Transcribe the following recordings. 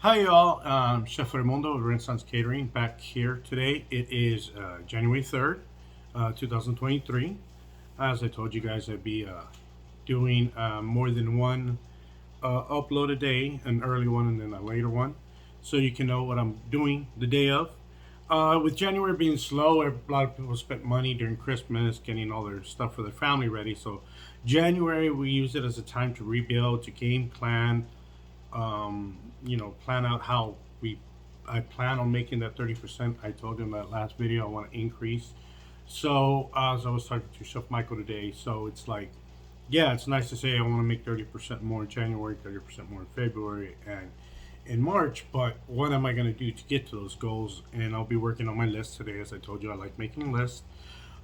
Hi y'all, Chef Raimundo of Renaissance Catering back here today. It is January 3rd, 2023. As I told you guys, I'd be doing more than one upload a day, an early one and then a later one, so you can know what I'm doing the day of. With January being slow, a lot of people spent money during Christmas getting all their stuff for their family ready. So January, we use it as a time to rebuild, to game plan, plan out how I plan on making that 30%. I told you in that last video I want to increase. So as I was talking to Chef Michael today, so it's like, yeah, it's nice to say I want to make 30% more in January, 30% more in February, and in March. But what am I going to do to get to those goals? And I'll be working on my list today. As I told you, I like making lists.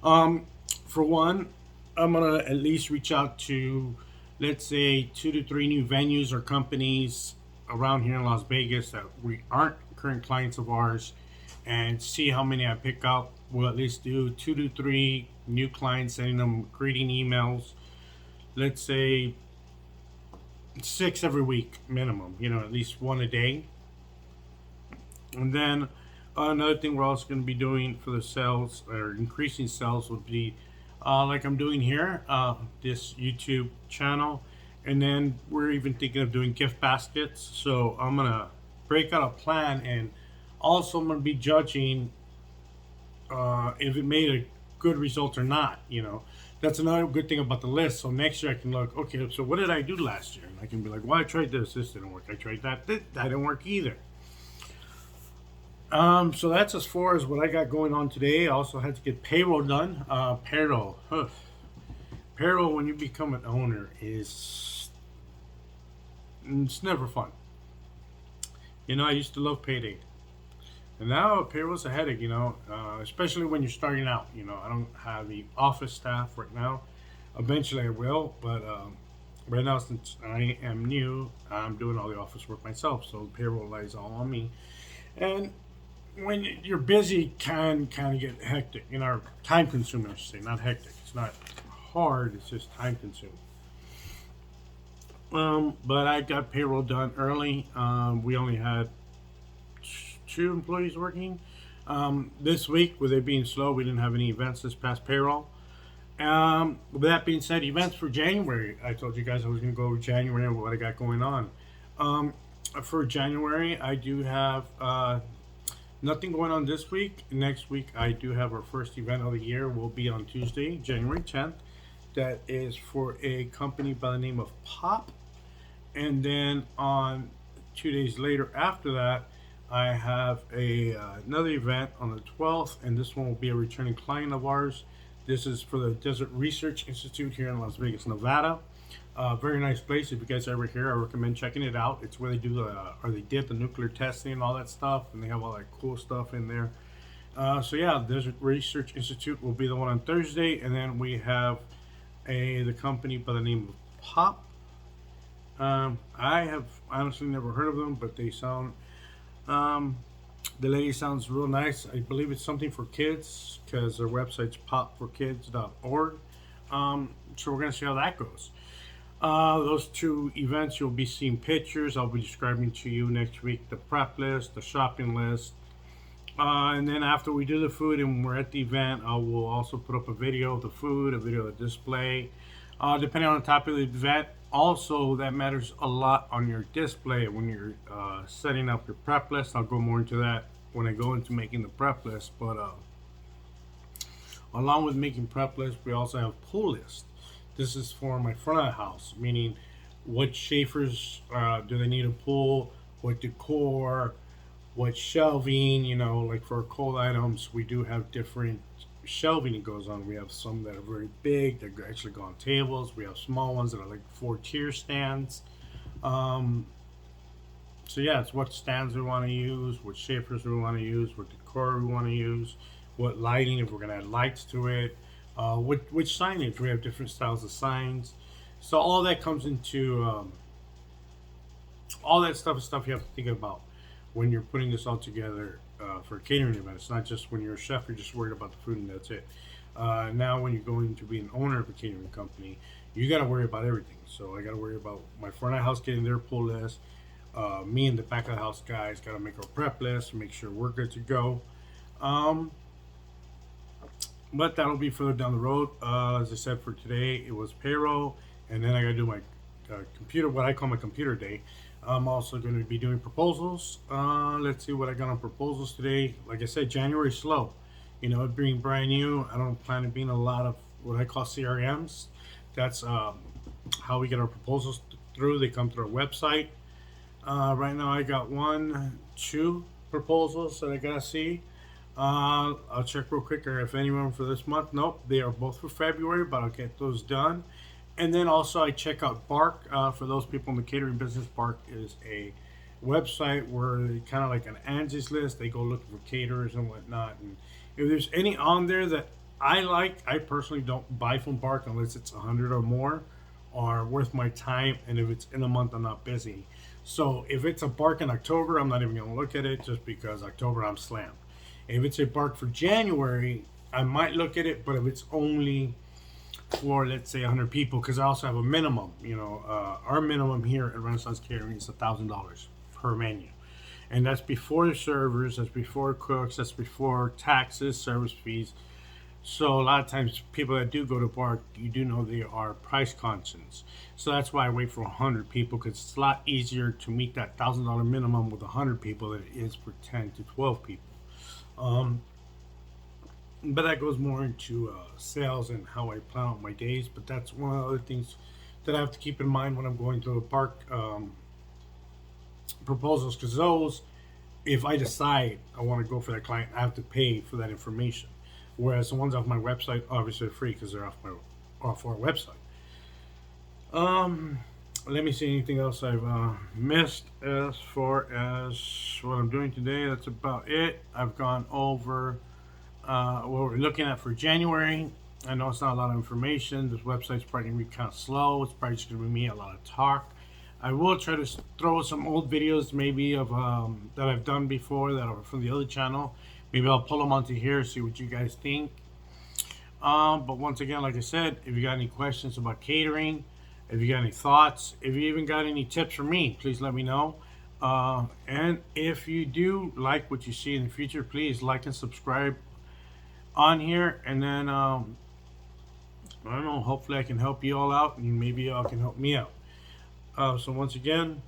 Um, for one, I'm gonna at least reach out to, let's say, 2 to 3 new venues or companies around here in Las Vegas that we aren't current clients of ours, and see how many I pick up. We'll at least do 2 to 3 new clients, sending them greeting emails. Let's say 6 every week minimum. At least one a day. And then another thing we're also going to be doing for the sales or increasing sales would be like I'm doing here, this YouTube channel. And then we're even thinking of doing gift baskets. So I'm going to break out a plan, and also I'm going to be judging if it made a good result or not. That's another good thing about the list. So next year I can look, okay, so what did I do last year? And I can be like, well, I tried this didn't work. I tried that didn't work either. So that's as far as what I got going on today. I also had to get payroll done. Payroll, payroll when you become an owner it's never fun. I used to love payday, and now payroll's a headache. Especially when you're starting out. I don't have the office staff right now. Eventually I will, but right now, since I am new, I'm doing all the office work myself. So payroll lies all on me, and when you're busy, can kind of get hectic. Time consuming. I should say, not hectic. It's not hard. It's just time consuming. But I got payroll done early. We only had 2 employees working. This week, with it being slow, we didn't have any events this past payroll. With that being said, events for January. I told you guys I was going to go over January and what I got going on. For January, I do have nothing going on this week. Next week, I do have our first event of the year. Will be on Tuesday, January 10th. That is for a company by the name of Pop. And then on 2 days later after that, I have another event on the 12th, and this one will be a returning client of ours. This is for the Desert Research Institute here in Las Vegas, Nevada. Very nice place. If you guys are ever here, I recommend checking it out. It's where they do they did the nuclear testing and all that stuff, and they have all that cool stuff in there. So yeah, Desert Research Institute will be the one on Thursday, and then we have the company by the name of Pop. I have honestly never heard of them, but they sound. The lady sounds real nice. I believe it's something for kids because their website's popforkids.org. So we're gonna see how that goes. Those 2 events, you'll be seeing pictures. I'll be describing to you next week the prep list, the shopping list. And then after we do the food and we're at the event, I will also put up a video of the food, a video of the display. Depending on the topic of the event, also that matters a lot on your display when you're setting up your prep list. I'll go more into that when I go into making the prep list. But along with making prep lists, we also have pull list. This is for my front of the house, meaning what chafers do they need a pull, what decor, what shelving. Like for cold items, we do have different shelving that goes on. We have some that are very big that actually go on tables. We have small ones that are like 4-tier stands. So yeah, it's what stands we want to use, what shapers we want to use, what decor we want to use, what lighting, if we're going to add lights to it, which signage. We have different styles of signs. So all that comes into all that stuff is stuff you have to think about when you're putting this all together for a catering event. It's not just when you're a chef, you're just worried about the food and that's it. Now when you're going to be an owner of a catering company, you got to worry about everything. So I got to worry about my front of house getting their pull list, Me and the back of the house guys got to make our prep list, make sure we're good to go. Um, but that'll be further down the road. As I said, for today, it was payroll, and then I got to do my computer, what I call my computer day. I'm also going to be doing proposals. Let's see what I got on proposals today. Like I said, January is slow. You know, it being brand new, I don't plan to be in a lot of what I call CRMs. That's how we get our proposals through. They come through our website. Right now, I got two proposals that I gotta see. I'll check real quick if anyone for this month. Nope, they are both for February, but I'll get those done. And then also I check out Bark. For those people in the catering business, Bark is a website where they kind of like an Angie's List. They go looking for caterers and whatnot. And if there's any on there that I like, I personally don't buy from Bark unless it's 100 or more or worth my time. And if it's in a month, I'm not busy. So if it's a Bark in October, I'm not even going to look at it just because October I'm slammed. If it's a Bark for January, I might look at it, but if it's only for, let's say, 100 people, because I also have a minimum. You know, our minimum here at Renaissance Catering is $1,000 per menu, and that's before the servers, that's before cooks, that's before taxes, service fees. So a lot of times, people that do go to Bark, you do know they are price conscious. So that's why I wait for 100 people, because it's a lot easier to meet that $1,000 minimum with 100 people than it is for 10 to 12 people. But that goes more into sales and how I plan out my days. But that's one of the other things that I have to keep in mind when I'm going through the Bark proposals, because those, if I decide I want to go for that client, I have to pay for that information. Whereas the ones off my website, obviously, are free because they're off our website. Let me see anything else I've missed as far as what I'm doing today. That's about it. I've gone over what we're looking at for January. I know it's not a lot of information. This website's probably going to be kind of slow. It's probably just going to be me, a lot of talk. I will try to throw some old videos maybe of that I've done before that are from the other channel. Maybe I'll pull them onto here, see what you guys think. But once again, like I said, if you got any questions about catering, if you got any thoughts, if you even got any tips for me, please let me know. And if you do like what you see in the future, please like and subscribe on here. And then, I don't know, hopefully I can help you all out, and maybe y'all can help me out. So once again,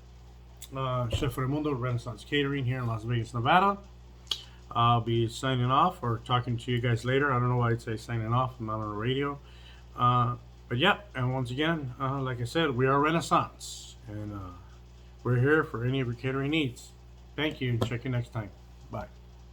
Chef Raimundo, Renaissance Catering here in Las Vegas, Nevada. I'll be signing off or talking to you guys later. I don't know why I'd say signing off. I'm not on the radio. But yeah, and once again, like I said, we are Renaissance. And we're here for any of your catering needs. Thank you, and check you next time. Bye.